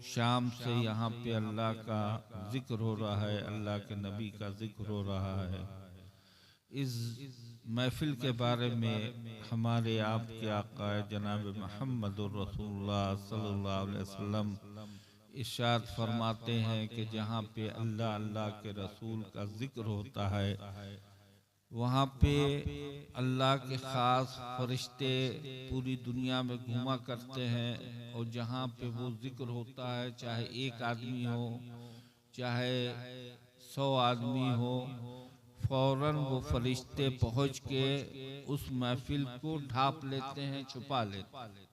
शाम से यहाँ पे अल्लाह का जिक्र हो रहा है, अल्लाह के नबी का जिक्र हो रहा है। इस महफिल के बारे में हमारे आपके आका जनाब मोहम्मदुर रसूलुल्लाह सल्लल्लाहु अलैहि वसल्लम इरशाद फरमाते हैं कि जहाँ पे अल्लाह अल्लाह के रसूल का जिक्र होता है, वहाँ पे अल्लाह के ख़ास फरिश्ते पूरी दुनिया में घूमा करते हैं। और जहाँ पे वो जिक्र होता है, चाहे एक आदमी हो चाहे 100 आदमी हो, फौरन वो फरिश्ते पहुँच के उस महफिल को ढांप लेते हैं, छुपा लेते हैं।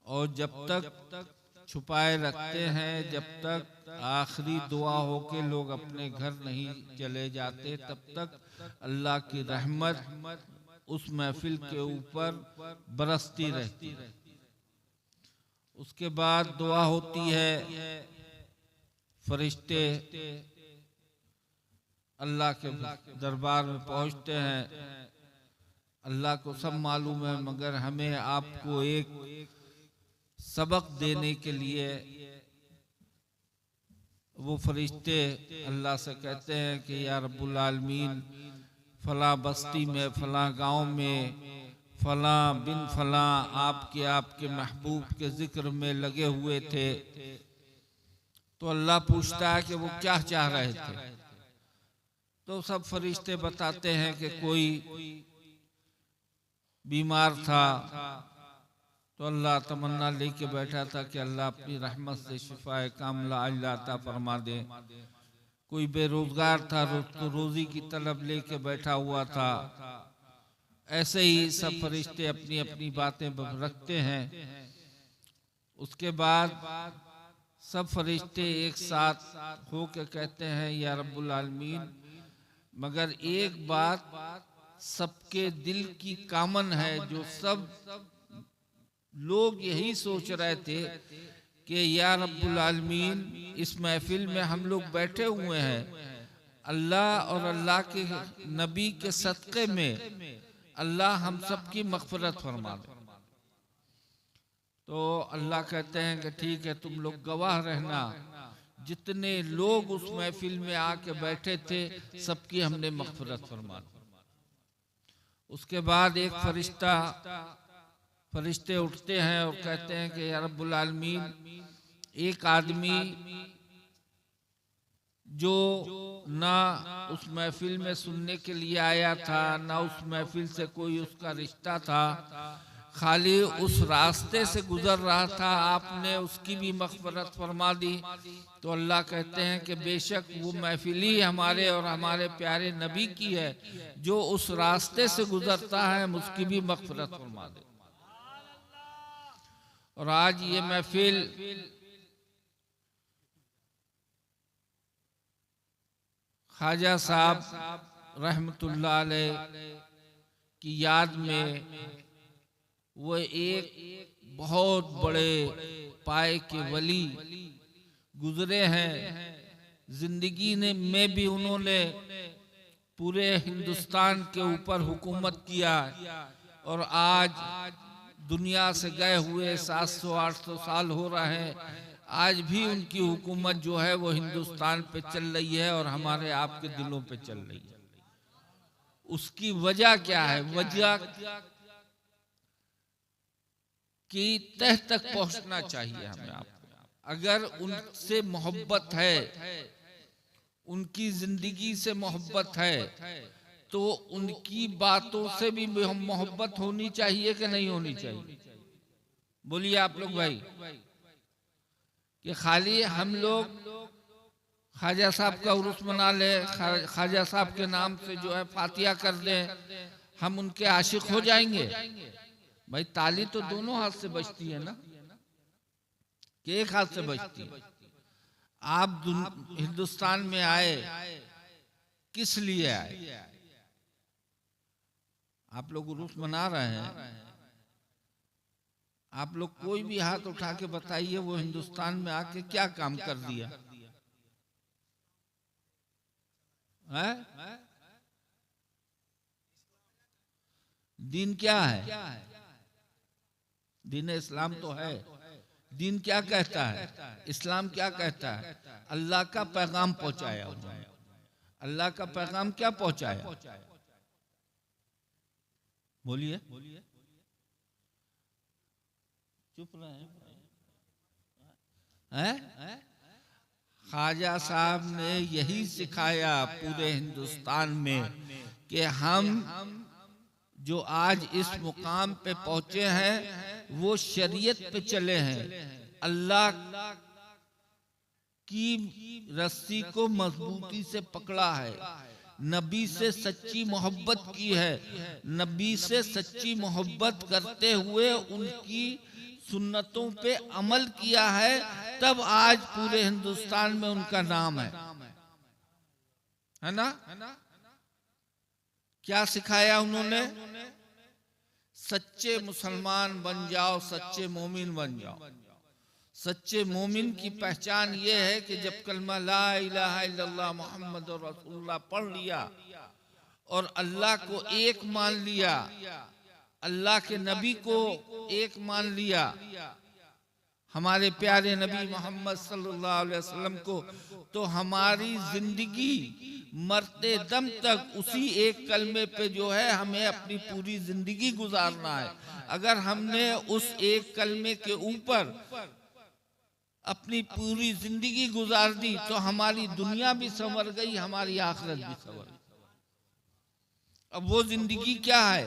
और जब तक छुपाए रखते हैं, जब तक आखिरी दुआ हो के लोग अपने घर नहीं चले जाते, तब तक अल्लाह की रहमत उस महफिल के ऊपर बरसती रहती है। उसके बाद दुआ होती है, फरिश्ते अल्लाह के दरबार में पहुंचते हैं। अल्लाह को सब मालूम है, मगर हमें आपको एक सबक देने के लिए वो फरिश्ते अल्लाह से कहते हैं कि या रब्बुल आलमीन, फला बस्ती में, फला गांव में, फला बिन फला आपके महबूब के जिक्र में लगे हुए थे। तो अल्लाह पूछता है कि वो क्या चाह रहे थे। तो सब फरिश्ते बताते हैं कि कोई बीमार था, तो अल्लाह तमन्ना लेके बैठा था कि अल्लाह अपनी रहमत से शिफाए कामला अल्लाह फरमा दे। कोई बेरोजगार था, तो रोजी की तलब लेके बैठा हुआ था। ऐसे ही सब फरिश्ते अपनी अपनी बातें रखते हैं। उसके बाद सब फरिश्ते एक साथ होकर कहते हैं या रब्बुल आलमीन, मगर एक बात सबके दिल की कामन है, जो सब लोग यही सोच रहे थे कि या रब्बुल आलमीन, इस महफिल में हम लोग बैठे हुए हैं, अल्लाह और अल्लाह के नबी के सदक़े में अल्लाह हम सब की मग़फ़िरत फरमा दे। तो अल्लाह कहते हैं कि ठीक है, तुम लोग गवाह रहना, जितने लोग उस महफिल में आके बैठे थे सबकी हमने मग़फ़िरत फरमा दी। उसके बाद एक फरिश्ते उठते हैं और कहते हैं कि या रब्बुल आलमीन, एक आदमी जो ना उस महफिल में सुनने के लिए आया था, ना उस महफिल से कोई उसका रिश्ता था, खाली उस रास्ते से गुजर रहा था, आपने उसकी भी मग़फ़िरत फरमा दी। तो अल्लाह कहते हैं कि बेशक वो महफिल ही हमारे और हमारे प्यारे नबी की है, जो उस रास्ते से गुजरता है हम उसकी भी मग़फ़िरत फरमा दे। और आज ये महफिल ख्वाजा साहब रहमतुल्लाह अलैह की याद में वो एक बहुत बड़े पाए के वली गुजरे हैं। जिंदगी में भी उन्होंने पूरे हिंदुस्तान के ऊपर हुकूमत किया, और आज दुनिया से गए हुए 700-800 साल हो रहे हैं, आज भी उनकी हुकूमत जो है वो हिंदुस्तान पे चल रही है और हमारे आपके दिलों पे चल रही है। उसकी वजह क्या है? वजह की तह तक पहुंचना चाहिए हमें आपको। अगर उनसे मोहब्बत है, उनकी जिंदगी से मोहब्बत है, तो उनकी बातों से भी मोहब्बत होनी चाहिए कि नहीं होनी चाहिए? बोलिए आप लोग भाई। कि खाली हम लोग ख्वाजा साहब का उर्स मना ले, ख्वाजा साहब के नाम से जो है फातिया कर दें, हम उनके आशिक हो जाएंगे? भाई ताली तो दोनों हाथ से बजती है ना, कि एक हाथ से बजती है? आप हिंदुस्तान में आए किस लिए आए? आप लोग उर्स मना रहे हैं, आप लोग कोई भी हाथ उठा के बताइए वो हिंदुस्तान में आके क्या काम कर दिया है? दीन क्या है? दीन इस्लाम तो है, दीन क्या कहता है, इस्लाम क्या कहता है? अल्लाह का पैगाम पहुंचाया उन्होंने। अल्लाह का पैगाम क्या पहुंचाया? बोलिए, चुप रहे हैं? ख्वाजा साहब ने यही सिखाया पूरे हिंदुस्तान में कि हम जो आज इस मुकाम पे पहुंचे हैं वो शरीयत पे चले हैं, अल्लाह की रस्सी को मजबूती से पकड़ा है, नबी से सच्ची मोहब्बत की है, नबी से सच्ची मोहब्बत करते हुए उनकी सुन्नतों पे अमल किया है, तब आज पूरे हिंदुस्तान में उनका नाम है ना? क्या सिखाया उन्होंने? सच्चे मुसलमान बन जाओ, सच्चे मोमिन बन जाओ। सच्चे मोमिन की पहचान ये है कि जब कलमा ला इलाहा इल्लल्लाह मुहम्मद रसूलुल्लाह पढ़ लिया और अल्लाह को एक मान लिया, अल्लाह के नबी को एक मान लिया, हमारे प्यारे नबी मोहम्मद सल्लल्लाहु अलैहि वसल्लम को, तो हमारी जिंदगी मरते दम तक उसी एक कलमे पे जो है हमें अपनी पूरी जिंदगी गुजारना है। अगर हमने उस एक कलमे के ऊपर अपनी पूरी जिंदगी गुजार दी तो हमारी दुनिया भी संवर गई, हमारी आखिरत भी संवर गई। अब वो जिंदगी क्या है?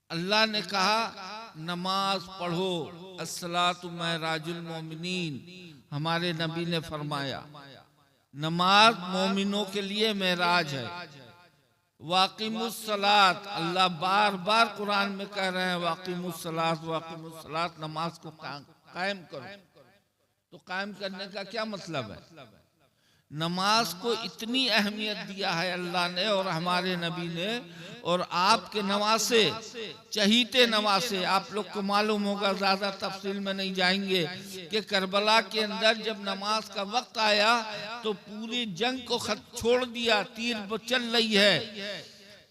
अल्लाह ने कहा नमाज पढ़ो, अस्सलातु महराजुल मोमिनीन। हमारे नबी ने फरमाया नमाज मोमिनों के लिए महराज है। वाक़िमुस्सलात, अल्लाह बार बार कुरान में कह रहे हैं वाक़िमुस्सलात वाक़िमुस्सलात, नमाज को कायम करो। तो कायम करने का क्या मतलब है? नमाज को इतनी अहमियत दिया है अल्लाह ने और हमारे नबी ने, और आपके नवासे, चहीते नवासे, आप लोग को मालूम होगा, ज्यादा तफसील में नहीं जाएंगे, कि करबला के अंदर जब नमाज का वक्त आया तो पूरी जंग को छोड़ दिया। तीर चल रही है,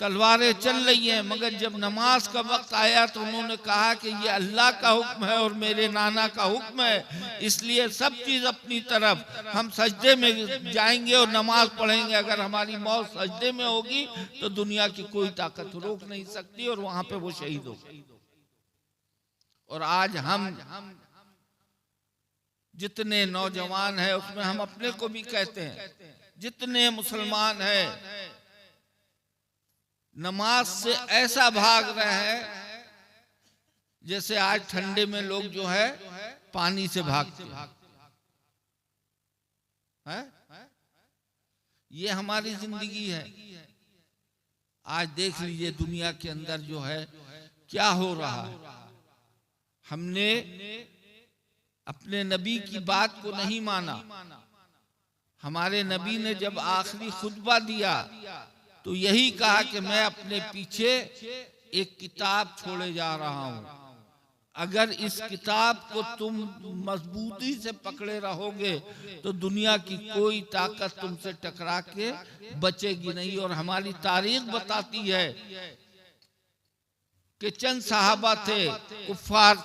तलवारें चल रही हैं, मगर जब नमाज का वक्त आया तो उन्होंने कहा कि ये अल्लाह का हुक्म है और मेरे नाना का हुक्म है, इसलिए सब चीज अपनी तरफ, हम सजदे में जाएंगे और नमाज पढ़ेंगे। अगर हमारी मौत सजदे में होगी तो दुनिया की कोई ताकत रोक नहीं सकती और वहां पे वो शहीद हो गए। और आज हम जितने नौजवान हैं उसमें हम अपने को भी कहते हैं, जितने मुसलमान हैं नमाज से ऐसा भाग रहे हैं जैसे आज ठंडे में लोग जो है पानी से भागते हैं। ये हमारी जिंदगी है। आज देख लीजिए दुनिया के अंदर जो है क्या हो रहा है। हमने अपने नबी की बात को नहीं माना। हमारे नबी ने जब आखिरी खुतबा दिया तो यही कहा कि मैं अपने पीछे एक किताब छोड़े जा रहा हूं, अगर इस किताब को तुम मजबूती से पकड़े रहोगे तो दुनिया की कोई ताकत तुमसे टकरा के बचेगी नहीं। और हमारी तारीख बताती है कि चंद साहबा थे, कुफार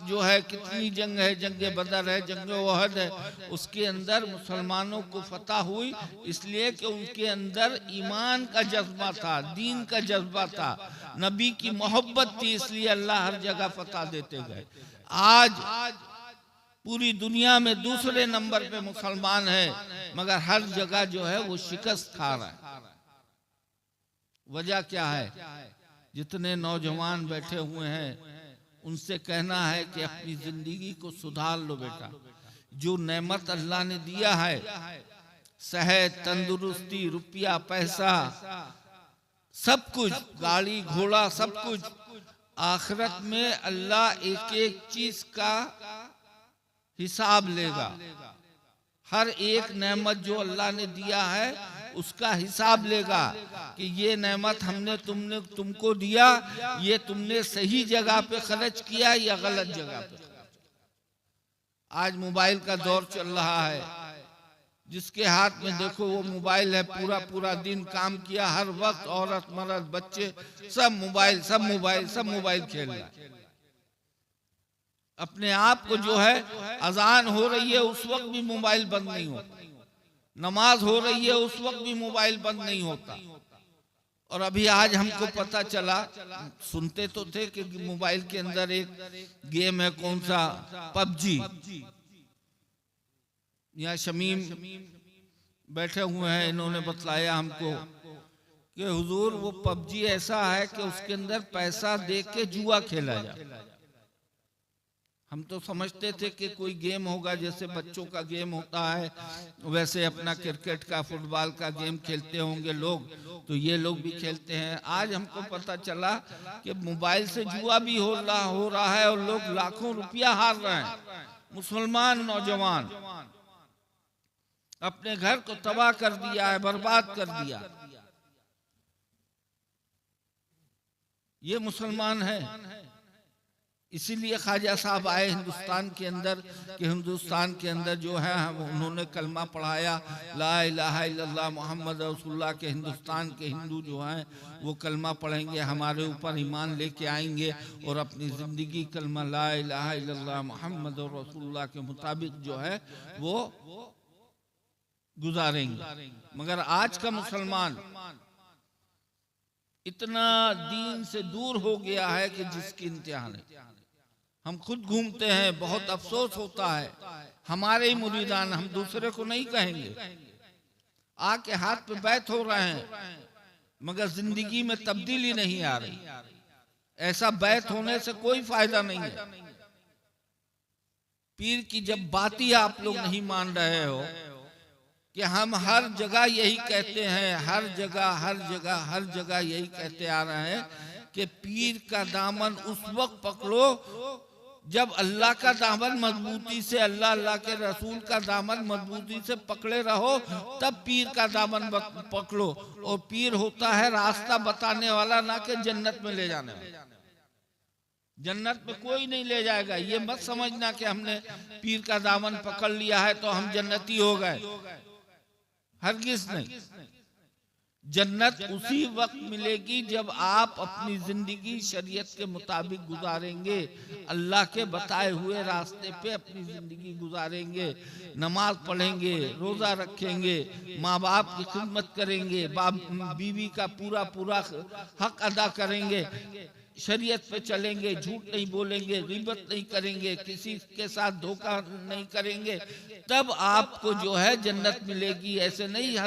जो है, कितनी जंग है, जंगे बदर है, जंगे ओहद है, उसके अंदर मुसलमानों को फतह हुई इसलिए कि उनके अंदर ईमान का जज्बा था, दीन का जज्बा था, नबी की मोहब्बत थी, इसलिए अल्लाह हर जगह फतह देते गए। आज पूरी दुनिया में दूसरे नंबर पे मुसलमान है, मगर हर जगह जो है वो शिकस्त खा रहा है। वजह क्या है? जितने नौजवान बैठे हुए हैं उनसे कहना है कि अपनी जिंदगी को सुधार लो बेटा। जो नेमत अल्लाह ने दिया है, सेहत, तंदुरुस्ती, रुपया, पैसा, सब कुछ, गाड़ी घोड़ा, सब कुछ, आखिरत में अल्लाह एक एक चीज का हिसाब लेगा। हर एक नेमत जो अल्लाह ने दिया है उसका हिसाब लेगा कि ये नेमत हमने तुमको दिया, ये तुमने सही जगह पे खर्च किया या गलत जगह पे। आज मोबाइल का दौर चल रहा है, जिसके हाथ में देखो वो मोबाइल है, पूरा पूरा दिन काम किया, हर वक्त औरत मर्द बच्चे सब मोबाइल खेल रहा है। अपने आप को जो है अजान हो रही है उस वक्त भी मोबाइल बंद नहीं होता, नमाज हो रही है उस वक्त भी मोबाइल बंद नहीं होता। और अभी आज हमको पता चला, सुनते तो थे कि मोबाइल के अंदर एक गेम है, कौन सा, पबजी। यहाँ शमीम बैठे हुए हैं, इन्होंने बतलाया हमको कि हुजूर वो पबजी ऐसा है कि उसके अंदर पैसा दे के जुआ खेला जाए। हम तो समझते थे कि कोई गेम होगा जैसे बच्चों का गेम होता है, वैसे अपना क्रिकेट का, फुटबॉल का गेम खेलते होंगे लोग, तो ये लोग भी खेलते हैं। आज हमको पता चला कि मोबाइल से जुआ भी हो रहा है और लोग लाखों रुपया हार रहे हैं। मुसलमान नौजवान अपने घर को तबाह कर दिया है, बर्बाद कर दिया। ये मुसलमान है। इसीलिए ख्वाजा साहब आए हिंदुस्तान के अंदर कि हिंदुस्तान के अंदर जो है उन्होंने कलमा पढ़ाया, ला इलाहा इल्लल्लाह मोहम्मद रसूलुल्लाह, के हिंदुस्तान के हिंदू जो हैं वो कलमा पढ़ेंगे, हमारे ऊपर ईमान लेके आएंगे और अपनी ज़िंदगी कलमा ला इलाहा इल्लल्लाह मोहम्मद रसूलुल्लाह के मुताबिक जो है वो गुजारेंगे। मगर आज का मुसलमान इतना दीन से दूर हो गया है कि जिसकी इंतहा नहीं। हम खुद घूमते हैं, बहुत अफसोस होता है, हमारे ही मुरीदान, हम दूसरे को नहीं कहेंगे, आके हाथ पे बैत हो रहे हैं मगर जिंदगी में तब्दीली नहीं आ रही। ऐसा बैत होने से कोई फायदा नहीं है। पीर की जब बात ही आप लोग नहीं मान रहे हो कि हम हर जगह यही कहते हैं, हर जगह यही कहते आ रहे हैं कि पीर का दामन उस वक्त पकड़ो जब अल्लाह का दामन मजबूती से, अल्लाह के रसूल का दामन मजबूती से पकड़े रहो, तब पीर का दामन पकड़ो। और पीर होता है रास्ता बताने वाला, ना कि जन्नत में ले जाने वाला। जन्नत में कोई नहीं ले जाएगा। ये मत समझना कि हमने पीर का दामन पकड़ लिया है तो हम जन्नती हो गए, हरगिज़ नहीं। जन्नत उसी वक्त मिलेगी जब आप अपनी जिंदगी शरीयत के मुताबिक गुजारेंगे, अल्लाह के बताए हुए रास्ते पे अपनी जिंदगी गुजारेंगे, नमाज पढ़ेंगे, रोजा रखेंगे, माँ बाप की खिदमत करेंगे, बीवी का पूरा हक अदा करेंगे, शरीयत पे चलेंगे, झूठ नहीं बोलेंगे, ग़ीबत नहीं करेंगे, किसी के साथ धोखा नहीं करेंगे, तब आपको जो है जन्नत मिलेगी। ऐसे नहीं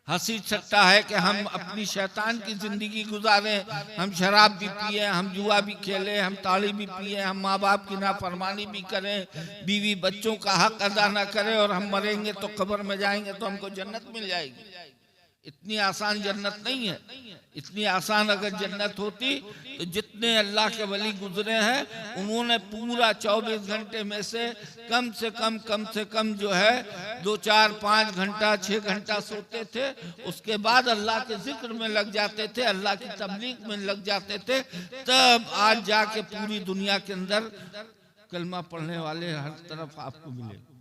हंसी छट्टा है कि हम अपनी शैतान की जिंदगी गुजारें, हम शराब भी पिए, हम जुआ भी खेलें, हम ताड़ी भी पिए, हम माँ बाप की नाफरमानी भी करें, बीवी बच्चों का हक अदा ना करें और हम मरेंगे तो कब्र में जाएंगे तो हमको जन्नत मिल जाएगी। इतनी आसान जन्नत नहीं है। इतनी आसान अगर जन्नत होती तो जितने अल्लाह के वली गुजरे हैं उन्होंने पूरा 24 घंटे में से कम जो है 2, 4, 5 घंटा 6 घंटा सोते थे, उसके बाद अल्लाह के जिक्र में लग जाते थे, अल्लाह की तबलीग में लग जाते थे। तब आज जाके पूरी दुनिया के अंदर कलमा पढ़ने वाले हर तरफ आपको मिले।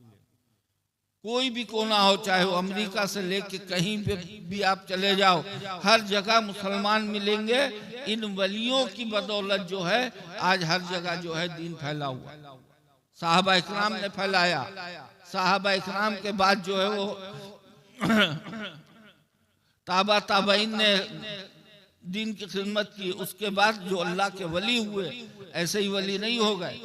कोई भी कोना हो, चाहे वो अमेरिका से लेके कहीं भी आप चले जाओ, हर जगह मुसलमान मिलेंगे। इन वलियों की बदौलत जो है आज हर जगह जो है दीन फैला हुआ। साहबा इकराम ने फैलाया, साहबा इकराम के बाद जो है वो ताबाइन ने दीन की खिदमत की, उसके बाद जो अल्लाह के वली हुए, ऐसे ही वली नहीं हो गए।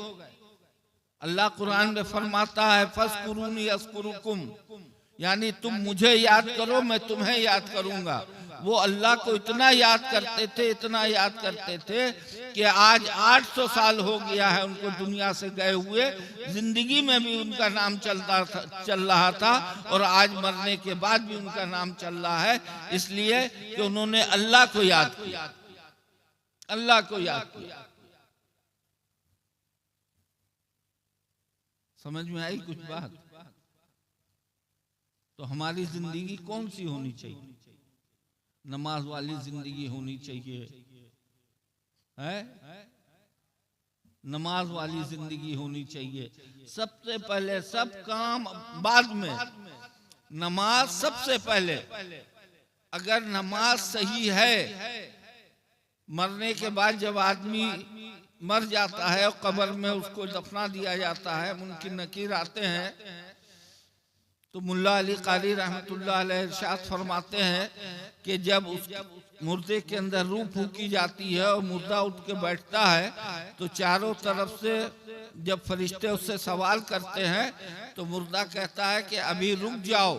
अल्लाह कुरान में फरमाता है फस्कुरूनी अस्कुरुकुम, यानी तुम मुझे याद करो मैं तुम्हें याद करूंगा। वो अल्लाह को इतना याद करते थे कि आज 800 साल हो गया है उनको दुनिया से गए हुए, जिंदगी में भी उनका नाम चल रहा था और आज मरने के बाद भी उनका नाम चल रहा है, इसलिए कि उन्होंने अल्लाह को याद किया, अल्लाह को याद किया। समझ में आई कुछ बात? तो हमारी जिंदगी कौन सी होनी चाहिए? नमाज वाली जिंदगी होनी चाहिए, है? नमाज वाली जिंदगी होनी चाहिए। सबसे पहले, सब काम बाद में, नमाज सबसे पहले। अगर नमाज सही है, मरने के बाद जब आदमी मर जाता है और कब्र में उसको दफना दिया जाता है, मुनकिर नकीर आते हैं, तो मुल्ला अली कारी रहमतुल्लाह अलैह इरशाद फरमाते हैं कि जब उस मुर्दे के अंदर रूह फूकी जाती है और मुर्दा उठ के बैठता है, तो चारों तरफ से जब फरिश्ते उससे सवाल करते हैं तो मुर्दा कहता है कि अभी रुक जाओ,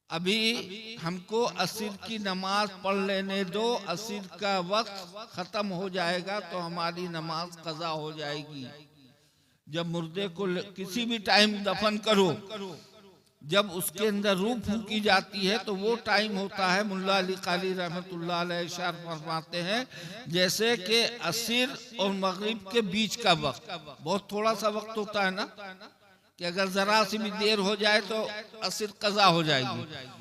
अभी हमको असर की नमाज पढ़ लेने दो, असर का वक्त खत्म हो जाएगा तो हमारी नमाज कज़ा हो जाएगी। जब मुर्दे को किसी भी टाइम दफन करो, जब उसके अंदर रूह फूकी जाती है तो वो टाइम होता है, मुल्ला अली कारी रहमतुल्लाह अलैह इरशाद फरमाते हैं, जैसे कि असर और मगरिब के बीच का वक्त, बहुत थोड़ा सा वक्त होता है ना, कि अगर जरा सी भी देर हो जाए तो असर कज़ा हो जाएगी।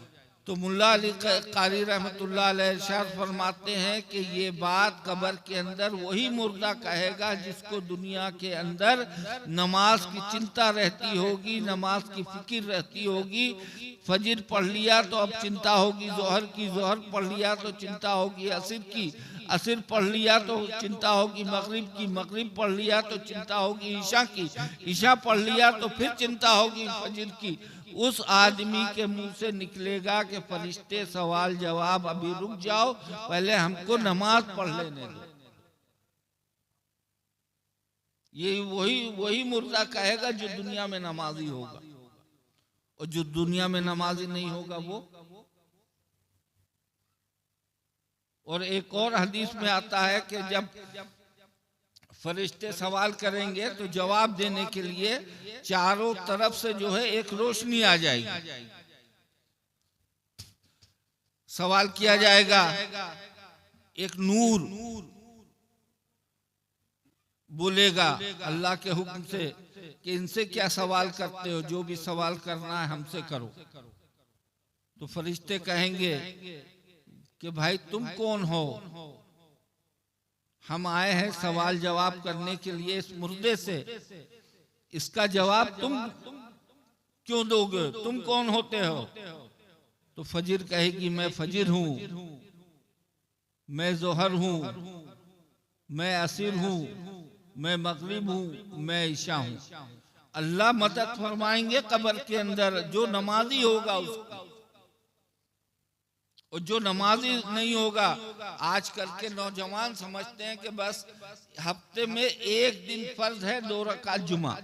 तो मुल्ला अली कारी रहमतुल्लाह अलैह इरशाद फरमाते हैं कि ये बात कब्र के अंदर वही मुर्दा कहेगा जिसको दुनिया के अंदर नमाज की चिंता रहती होगी, नमाज की फिक्र रहती होगी। फजर पढ़ लिया तो अब चिंता होगी जोहर की, जोहर पढ़ लिया तो चिंता होगी असर की, असर पढ़ लिया तो चिंता होगी मगरिब की, मगरिब पढ़ लिया तो चिंता होगी ईशा की, ईशा पढ़ लिया तो फिर चिंता होगी फजर की। उस आदमी के मुंह से निकलेगा कि फरिश्ते सवाल जवाब, अभी रुक जाओ, पहले हमको नमाज पढ़ लेने दो। ये वही मुर्दा कहेगा जो दुनिया में नमाजी होगा, और जो दुनिया में नमाजी नहीं होगा वो। और एक और हदीस में आता है कि जब फरिश्ते सवाल करेंगे तो जवाब देने के लिए चारों तरफ से जो है एक रोशनी आ जाएगी, सवाल किया जाएगा, एक नूर बोलेगा अल्लाह के हुक्म से कि इनसे क्या सवाल करते हो, जो भी सवाल करना है हमसे करो। तो फरिश्ते कहेंगे कि भाई तुम कौन हो, हम आए हैं सवाल जवाब करने के लिए इस मुर्दे से, इसका जवाब तुम क्यों दोगे, तुम कौन होते हो। तो फजर कहेगी मैं फजर हूं, मैं जोहर हूं, मैं असर हूं, मैं मगरिब हूं, मैं ईशा हूं। अल्लाह मदद फरमाएंगे कब्र के अंदर जो नमाजी होगा उसकी, और जो नमाजी नहीं होगा। आजकल के नौजवान समझते हैं कि बस हफ्ते में एक दिन फर्ज है 2 रकात जुमा,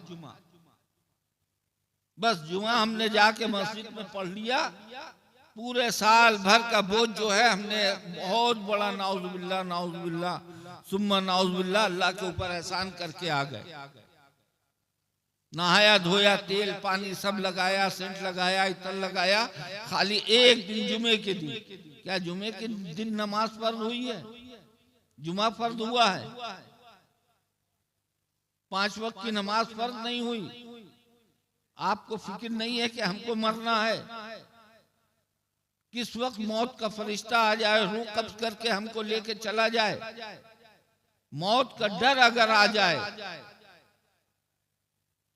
बस जुमा हमने जाके मस्जिद में पढ़ लिया, पूरे साल भर का बोझ जो है हमने बहुत बड़ा नाउजुबिल्लाह नाउजुबिल्लाह सुम्मा नाउजुबिल्लाह अल्लाह के ऊपर एहसान करके आ गए। नहाया धोया, तेल पानी सब लगाया, सेंट लगाया, इतर लगाया, खाली एक दिन जुमे के दिन, क्या जुमे के दिन नमाज फर्ज हुई है, जुमा फर्ज हुआ है, 5 वक्त की नमाज फर्ज नहीं हुई। आपको फिक्र नहीं है कि हमको मरना है, किस वक्त मौत का फरिश्ता आ जाए, रूह कब्ज करके हमको लेके चला जाए। मौत का डर अगर आ जाए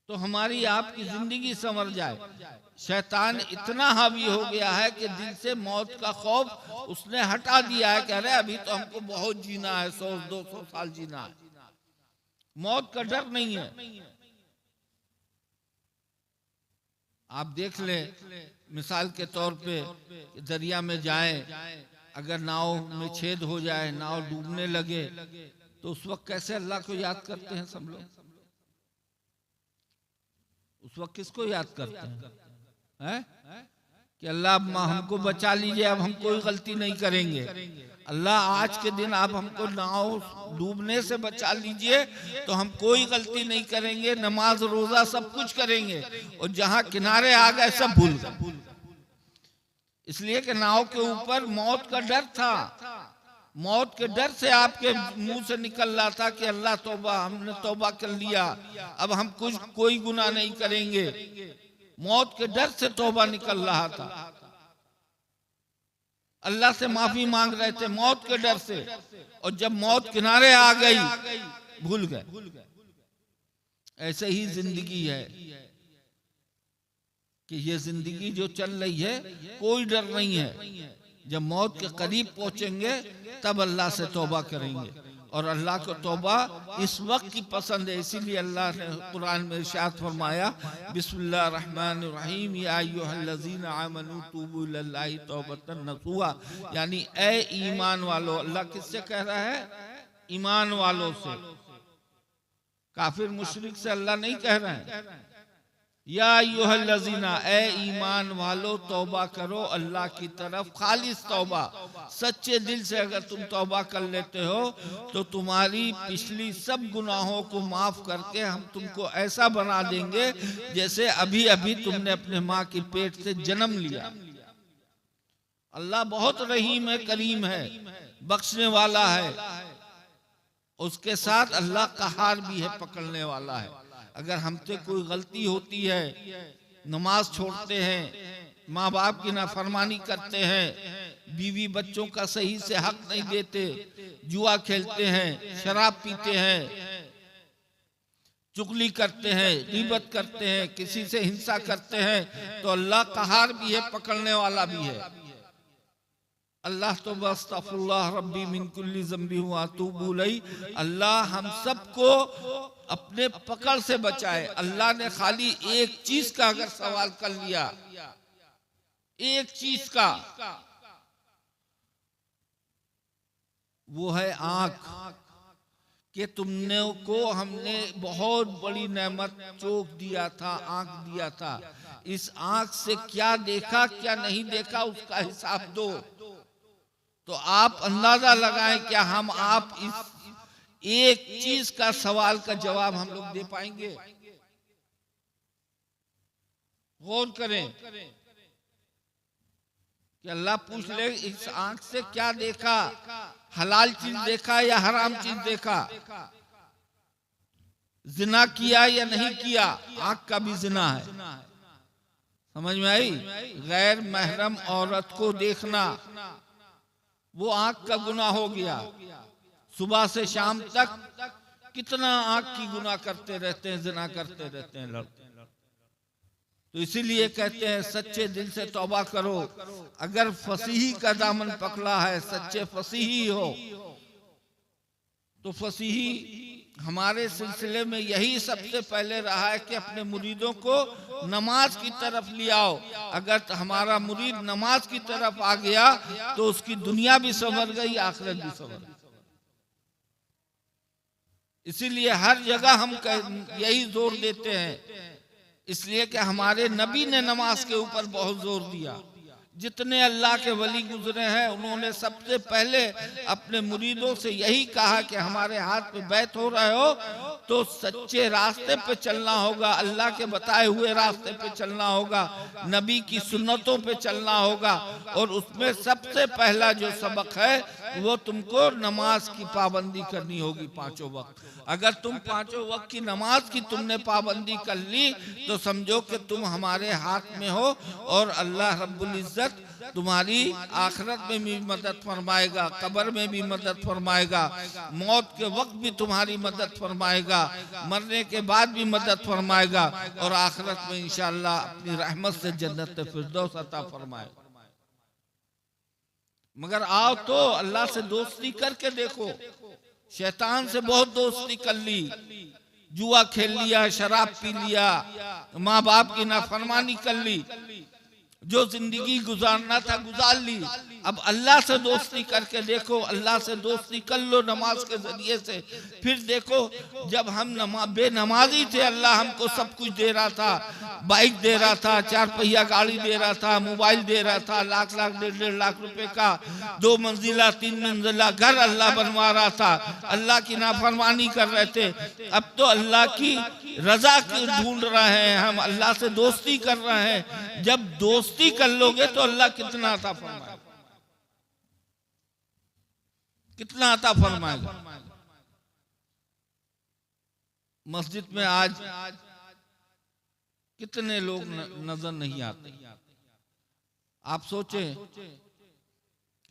तो हमारी आपकी जिंदगी संवर जाए। शैतान इतना हावी हो गया है कि दिल से मौत का खौफ उसने हटा दिया है, कह रहे अभी तो हमको बहुत जीना है, 100-200 साल जीना है, मौत का डर नहीं है। आप देख ले, मिसाल के तौर पे दरिया में जाएं, अगर नाव में छेद हो जाए, नाव डूबने लगे, तो उस वक्त कैसे अल्लाह को याद करते हैं सब लोग, उस वक्त किसको याद करते हैं कि अल्लाह हमको बचा लीजिए, अब हम कोई गलती नहीं करेंगे, अल्लाह आज के दिन आप हमको नाव डूबने से बचा लीजिए तो हम कोई गलती नहीं करेंगे, नमाज रोजा सब कुछ करेंगे, और जहां किनारे आ गए सब भूल गए। इसलिए कि नाव के ऊपर मौत का डर था, मौत के डर से आपके मुंह से निकल रहा था कि अल्लाह तौबा, हमने तौबा कर लिया, अब हम कोई गुनाह नहीं करेंगे, मौत के डर से तौबा निकल रहा था, अल्लाह से माफी मांग रहे थे मौत के डर से, और जब मौत किनारे आ गई भूल गए। ऐसे ही जिंदगी है कि ये जिंदगी जो चल रही है कोई डर नहीं है, जब मौत के करीब पहुंचेंगे तब अल्लाह से तौबा करेंगे, और अल्लाह को तौबा इस वक्त की पसंद है। इसीलिए अल्लाह ने कुरान में इरशाद फरमाया, बिस्मिल्लाहिर रहमानिर रहीम, या अय्युहल्लज़ीना आमनू तूबू इलल्लाहि तौबतन नसूहा, यानी ए ईमान वालों। अल्लाह किससे कह रहा है? ईमान वालों से। काफिर मुशरिक से अल्लाह नहीं कह रहे हैं। या अय्युहल्लज़ीना, ए ईमान वालो, तौबा करो अल्लाह की तरफ, खालिस तौबा, सच्चे दिल से अगर तुम तौबा कर लेते हो तो तुम्हारी पिछली सब गुनाहों को माफ करके हम तुमको ऐसा बना देंगे जैसे अभी अभी तुमने अपने माँ की पेट से जन्म लिया। अल्लाह बहुत रहीम है, करीम है, बख्शने वाला है। उसके साथ अल्लाह कहार भी है, पकड़ने वाला है। अगर हमसे कोई गलती होती है, नमाज छोड़ते हैं, माँ बाप की नाफरमानी करते हैं, बीवी बच्चों का सही से हक नहीं देते, जुआ खेलते हैं, शराब पीते हैं, चुगली करते हैं, गीबत करते हैं, किसी से हिंसा करते हैं, तो अल्लाह कहार भी है, पकड़ने वाला भी है। अल्लाह तो अस्तगफिरुल्लाह रब्बी मिन कुल्ली ज़ंबी व अतूबु इलैहि, अल्लाह हम सबको अपने पकड़ से बचाए। अल्लाह ने खाली एक चीज का अगर सवाल कर लिया, एक चीज का, वो है आंख, कि तुमने को हमने बहुत बड़ी नेमत चोक दिया था, आंख दिया था, इस आंख से क्या देखा क्या नहीं देखा उसका हिसाब दो। तो आप अंदाजा लगाएं क्या हम आप इस एक चीज का सवाल का जवाब हम लोग दे पाएंगे? गौर करें कि अल्लाह पूछ ले, इस आंख से क्या देखा, हलाल चीज देखा या हराम चीज देखा, जिना किया या नहीं किया। आंख का भी जिना है, समझ में आई? गैर महरम औरत को देखना वो आंख का गुनाह हो गया। सुबह से शाम तक कितना आंख की गुनाह करते रहते हैं, जिना करते रहते हैं लड़के। तो इसीलिए कहते हैं सच्चे दिल से तौबा करो। अगर फसीही का दामन पकड़ा है, सच्चे फसीही हो, तो फसीही हमारे सिलसिले में यही सबसे पहले रहा है कि अपने मुरीदों को नमाज की तरफ ले आओ। अगर हमारा मुरीद नमाज की तरफ आ गया तो उसकी दुनिया भी संवर गई, आखिरत भी संवर गई। इसीलिए हर जगह हम यही जोर देते हैं, इसलिए कि हमारे नबी ने नमाज के ऊपर बहुत जोर दिया। जितने अल्लाह के वली गुजरे हैं उन्होंने सबसे पहले अपने मुरीदों से यही कहा कि हमारे हाथ में बैत हो रहे हो तो सच्चे रास्ते पे चलना होगा, अल्लाह के बताए हुए रास्ते पे चलना होगा, नबी की सुन्नतों पे चलना होगा। और उसमें सबसे पहला जो सबक है वो तुमको नमाज की पाबंदी करनी होगी, पांचों वक्त। अगर तुम पांचों वक्त की नमाज की तुमने पाबंदी कर ली तो समझो कि तुम हमारे हाथ में हो और अल्लाह रब्बुल इज्जत तुम्हारी आखिरत में भी मदद फरमाएगा, कब्र में भी मदद फरमाएगा, मौत के वक्त भी तुम्हारी मदद फरमाएगा, मरने के बाद भी मदद फरमाएगा और आखिरत में इंशाअल्लाह अपनी रहमत से जन्नत फिरदौस अता फरमाएगा। मगर आओ तो अल्लाह से दोस्ती करके देखो। शैतान से बहुत दोस्ती कर ली, जुआ खेल लिया, शराब पी लिया, माँ बाप की नाफरमानी कर ली, जो जिंदगी गुजारना था गुजार ली। अब अल्लाह से दोस्ती करके देखो, अल्लाह से दोस्ती कर लो नमाज के जरिए से। फिर देखो जब हम बेनमाजी थे अल्लाह हमको सब कुछ दे रहा था, बाइक दे रहा था, 4 पहिया गाड़ी दे रहा था, मोबाइल दे रहा था, लाख लाख 1.5 लाख रुपए का 2 मंजिला 3 मंजिला घर अल्लाह बनवा रहा था। अल्लाह की नाफरमानी कर रहे थे। अब तो अल्लाह की रजा ढूंढ रहे हैं, हम अल्लाह से दोस्ती कर रहे हैं। जब दोस्ती कर लोगे तो अल्लाह कितना अता फरमाएगा, कितना अता फरमाएगा। मस्जिद में आज कितने लोग नजर नहीं आते। आप सोचें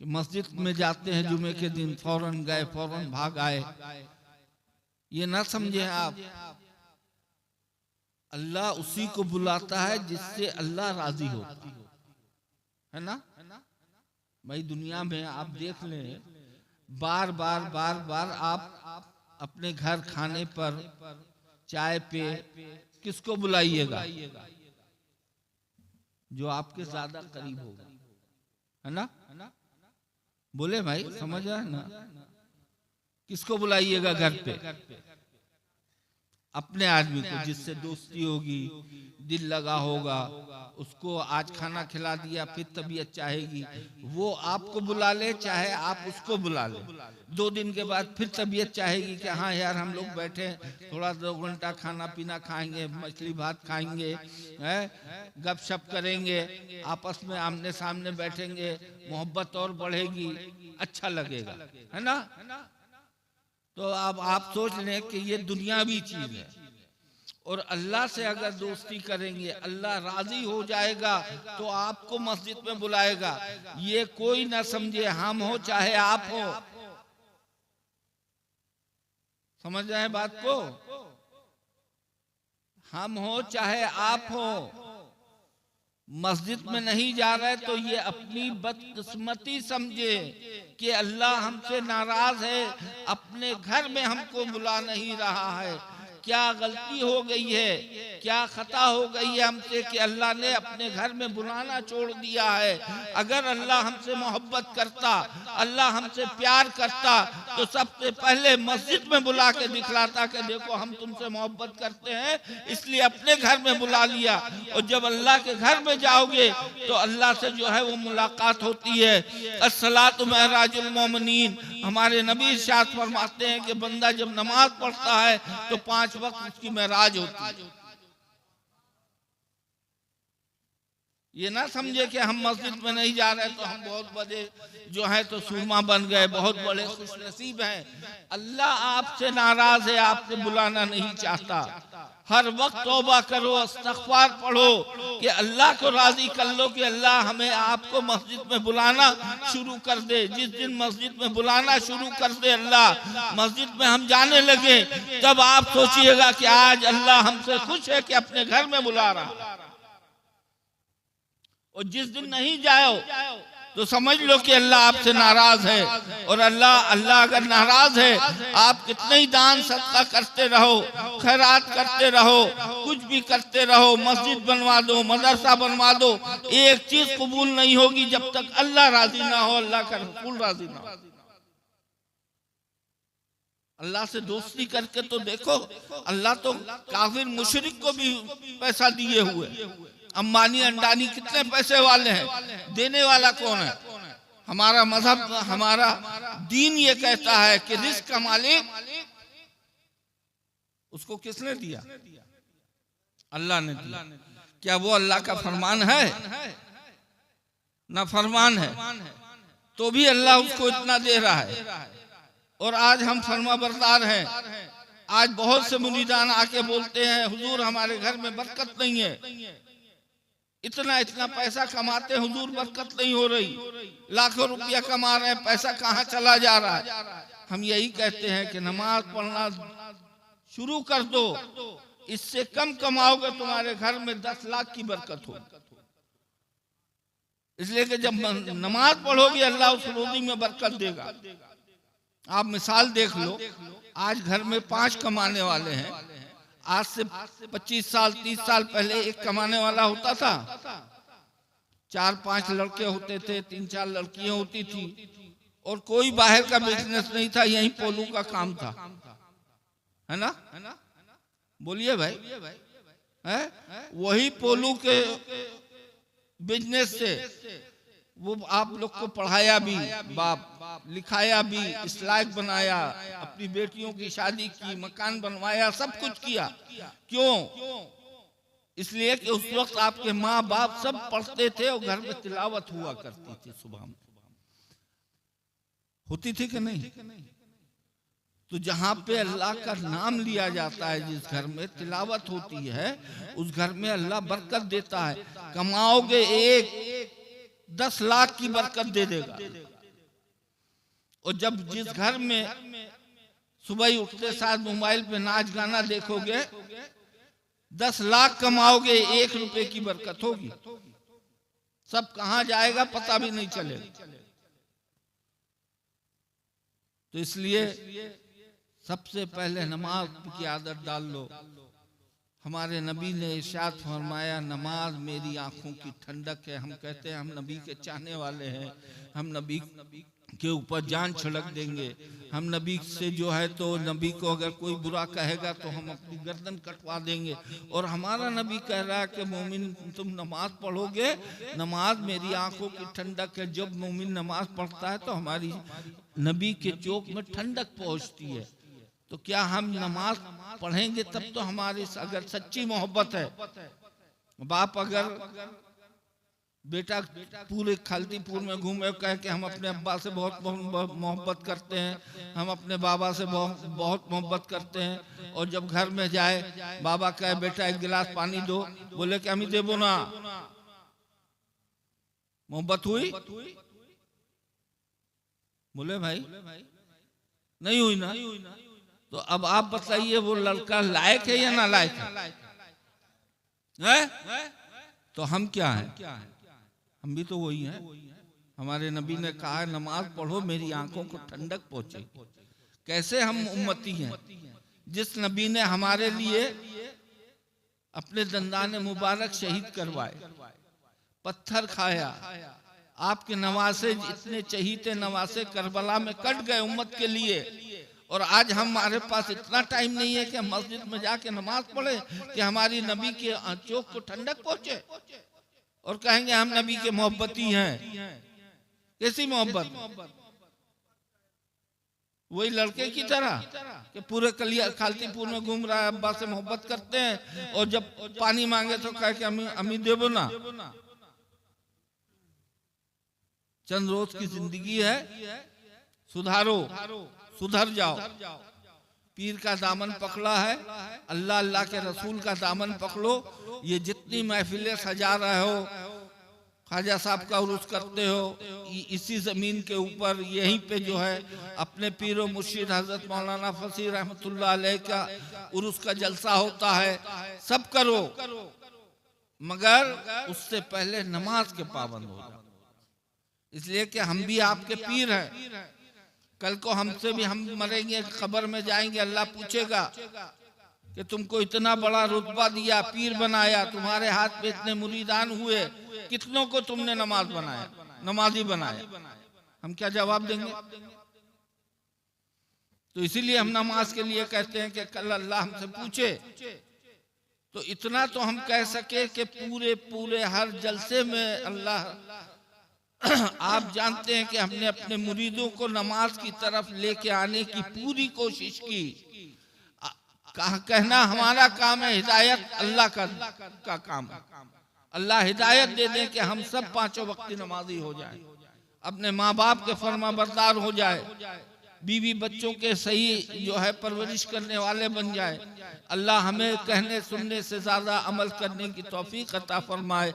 कि मस्जिद में जाते हैं जुमे के दिन, फौरन गए, फौरन भाग आए। ये ना समझे आप, अल्लाह उसी को बुलाता है जिससे अल्लाह राजी होता है ना। भाई दुनिया में आप देख लें, बार बार बार बार आप अपने घर खाने पर, चाय पे किसको बुलाइएगा? जो आपके ज्यादा करीब होगा, है ना? बोले भाई, समझ आया ना? किसको बुलाइएगा घर पे? अपने आदमी को, जिससे दोस्ती होगी, दिल लगा होगा, उसको आज खाना खिला दिया, फिर तबीयत चाहेगी, वो आपको बुला ले चाहे आप उसको बुला ले, 2 दिन के बाद फिर तबीयत चाहेगी कि हाँ यार हम लोग बैठे थोड़ा 2 घंटा खाना पीना खाएंगे, मछली भात खाएंगे, गपशप करेंगे, आपस में आमने सामने बैठेंगे, मोहब्बत और बढ़ेगी, अच्छा लगेगा, है ना? तो अब आप सोच लें कि ये दुनियावी चीज है, और अल्लाह से अगर दोस्ती करेंगे, अल्लाह राजी हो जाएगा तो आपको मस्जिद में बुलाएगा। ये कोई ना समझे हम हो चाहे आप हो। समझ रहे बात को? हम हो चाहे आप हो, मस्जिद में नहीं जा रहे तो ये अपनी बदकिस्मती समझे कि अल्लाह हमसे नाराज है, अपने घर में हमको बुला नहीं रहा है। क्या गलती हो गई है, क्या खता हो गई है हमसे कि अल्लाह ने अपने घर में बुलाना छोड़ दिया है? अगर अल्लाह हमसे मोहब्बत करता, अल्लाह हमसे प्यार करता तो सबसे पहले मस्जिद में बुला के दिखलाता कि देखो हम तुमसे मोहब्बत करते हैं, इसलिए अपने घर में बुला लिया। और जब अल्लाह के घर में जाओगे तो अल्लाह से जो है वो मुलाकात होती है। अस्सलातु महराजुल मोमिनीन, हमारे नबी इरशाद फरमाते हैं कि बंदा जब नमाज पढ़ता है तो 5 वक्त उसकी महराज होती है। ये ना समझे कि हम मस्जिद में नहीं जा रहे तो हम बहुत बड़े जो है तो सूरमा बन गए, बहुत बड़े खुशनसीब हैं। अल्लाह आपसे नाराज है, आपसे बुलाना नहीं चाहता। हर वक्त तौबा करो, इस्तग़फ़ार पढ़ो कि अल्लाह को राजी कर लो कि अल्लाह हमें आपको मस्जिद में बुलाना शुरू कर दे। जिस दिन मस्जिद में बुलाना शुरू कर दे अल्लाह, मस्जिद में हम जाने लगे, तब आप सोचिएगा कि आज अल्लाह हमसे खुश है कि अपने घर में बुला रहा। और जिस दिन नहीं जाओ तो समझ लो कि अल्लाह आपसे नाराज है। और अल्लाह अगर नाराज है, आप कितने ही दान सदका करते रहो, खैरात करते रहो, कुछ भी करते रहो, मस्जिद बनवा दो, मदरसा बनवा दो, एक चीज कबूल नहीं होगी जब तक अल्लाह राजी ना हो, अल्लाह का रसूल राजी ना हो। अल्लाह से दोस्ती करके तो देखो, अल्लाह तो काफिर मुशरिक को भी पैसा दिए हुए। अंबानी अंडानी कितने पैसे वाले हैं, देने वाला कौन है? हमारा मजहब, हमारा दीन ये कहता है कि रिज़्क़ का मालिक उसको किसने दिया? अल्लाह ने दिया। क्या वो अल्लाह का फरमान है? ना फरमान है, तो भी अल्लाह उसको इतना दे रहा है। और आज हम फरमा बरदार हैं। आज बहुत से मुरीदान आके बोलते हैं हुजूर हमारे घर में बरकत नहीं है, इतना इतना पैसा कमाते हुजूर बरकत नहीं हो रही, लाखों रुपया कमा रहे हैं, पैसा कहाँ चला जा रहा है? हम यही कहते हैं कि नमाज पढ़ना शुरू कर दो, इससे कम कमाओगे तुम्हारे घर में 10 लाख की बरकत हो। इसलिए कि जब नमाज पढ़ोगे अल्लाह उस रोजी में बरकत देगा। आप मिसाल देख लो, आज घर में 5 कमाने वाले हैं, आज से 25 साल 30 साल पहले एक कमाने वाला होता था, 4-5 लड़के होते थे, 3-4 लड़कियां होती थी, और कोई बाहर का बिजनेस नहीं था, यही पोलू का काम था, है ना? बोलिए भाई, है? वही पोलू के बिजनेस से वो आप लोग को पढ़ाया भी, बाप लिखाया भी, इस लायक बनाया, अपनी बेटियों की शादी की, मकान बनवाया, सब कुछ किया। क्यों? इसलिए कि उस वक्त आपके माँ बाप सब पढ़ते थे और घर में तिलावत हुआ करती थी, सुबह में होती थी कि नहीं? तो जहाँ पे अल्लाह का नाम लिया जाता है, जिस घर में तिलावत होती है, उस घर में अल्लाह बरकत देता है। कमाओगे 10 लाख की बरकत दे देगा। और जब जिस घर में सुबह ही उठते साथ मोबाइल पे नाच गाना देखोगे, 10 लाख कमाओगे, 1 रुपए की बरकत होगी। सब कहाँ जाएगा पता भी नहीं चलेगा। तो इसलिए सबसे पहले नमाज की आदत डाल लो। हमारे नबी ने इरशाद फरमाया, नमाज मेरी आंखों की ठंडक है। हम कहते हैं हम नबी के चाहने वाले हैं, हम नबी के ऊपर जान छिड़क देंगे। हम नबी से जो है तो नबी को अगर कोई बुरा कहेगा तो हम अपनी गर्दन कटवा देंगे। और हमारा नबी कह रहा है कि मोमिन तुम नमाज पढ़ोगे, नमाज मेरी आंखों की ठंडक है। जब मोमिन नमाज पढ़ता है तो हमारी नबी के चौक में ठंडक पहुंचती है। तो क्या हम नमाज पढ़ेंगे तब तो हमारे, अगर सच्ची मोहब्बत है, बाप अगर बेटा पूरे खालतीपुर में घूमे कह के हम अपने अब्बा से बहुत मोहब्बत करते हैं, हम अपने बाबा से बहुत मोहब्बत करते हैं, और जब घर में जाए बाबा कहे बेटा एक गिलास पानी दो, बोले कि हमें देबो ना, मोहब्बत हुई? बोले भाई नहीं हुई ना। तो अब आप बताइए वो लड़का लायक है या ना लायक है? तो हम क्या हैं? हम भी तो वही हैं। हमारे नबी ने कहा है नमाज पढ़ो मेरी आंखों को ठंडक पहुंचे। कैसे हम उम्मती हैं? जिस नबी ने हमारे लिए अपने दंदाने मुबारक शहीद करवाए, पत्थर खाया, आपके नवासे इतने चहीते नवासे करबला में कट गए उम्मत के लिए, और आज हमारे पास इतना टाइम नहीं है कि हम मस्जिद में जाके नमाज पढ़े कि हमारी नबी के चौक को ठंडक पहुंचे, और कहेंगे हम नबी के मोहब्बती हैं। कैसी मोहब्बत? वही लड़के की तरह कि पूरे खालतीपुर में घूम रहा है, अब्बा से मोहब्बत करते हैं, और जब पानी मांगे तो कहे कि अमी देबो ना। चंद रोज की जिंदगी है, सुधारो, सुधर जाओ। पीर का दामन पकड़ा है, अल्लाह अल्लाह के रसूल का दामन पकड़ो। ये जितनी महफिलें सजा रहे हो, ख्वाजा साहब का उर्स करते हो, इसी जमीन के ऊपर यहीं पे जो है अपने पीर और मुर्शिद हजरत मौलाना फसीह रहमतुल्लाह अलैह का उर्स का जलसा होता है, सब करो, मगर उससे पहले नमाज के पाबंद हो जाओ। इसलिए कि हम भी आपके पीर हैं। कल को हमसे भी, हम मरेंगे, कब्र में जाएंगे, अल्लाह पूछेगा कि तुमको इतना बड़ा रुतबा दिया, पीर बनाया, तुम्हारे हाथ पे इतने मुरीदान हुए, कितनों को तुमने नमाज बनाया, नमाजी बनाया? हम क्या जवाब देंगे? तो इसीलिए हम नमाज के लिए कहते हैं कि कल अल्लाह हमसे पूछे तो इतना तो हम कह सके कि पूरे पूरे हर जलसे में अल्लाह, आप जानते हैं कि हमने अपने मुरीदों को नमाज की तरफ लेके आने की पूरी कोशिश की। कहना हमारा काम है, हिदायत अल्लाह का काम है। अल्लाह हिदायत दे दे कि हम सब पांचों वक्त नमाजी हो जाए, अपने माँ बाप के फर्मा बरदार हो जाए, बीवी बच्चों के सही जो है परवरिश करने वाले बन जाए। अल्लाह हमें कहने सुनने से ज्यादा अमल करने की तौफीक अता फरमाए।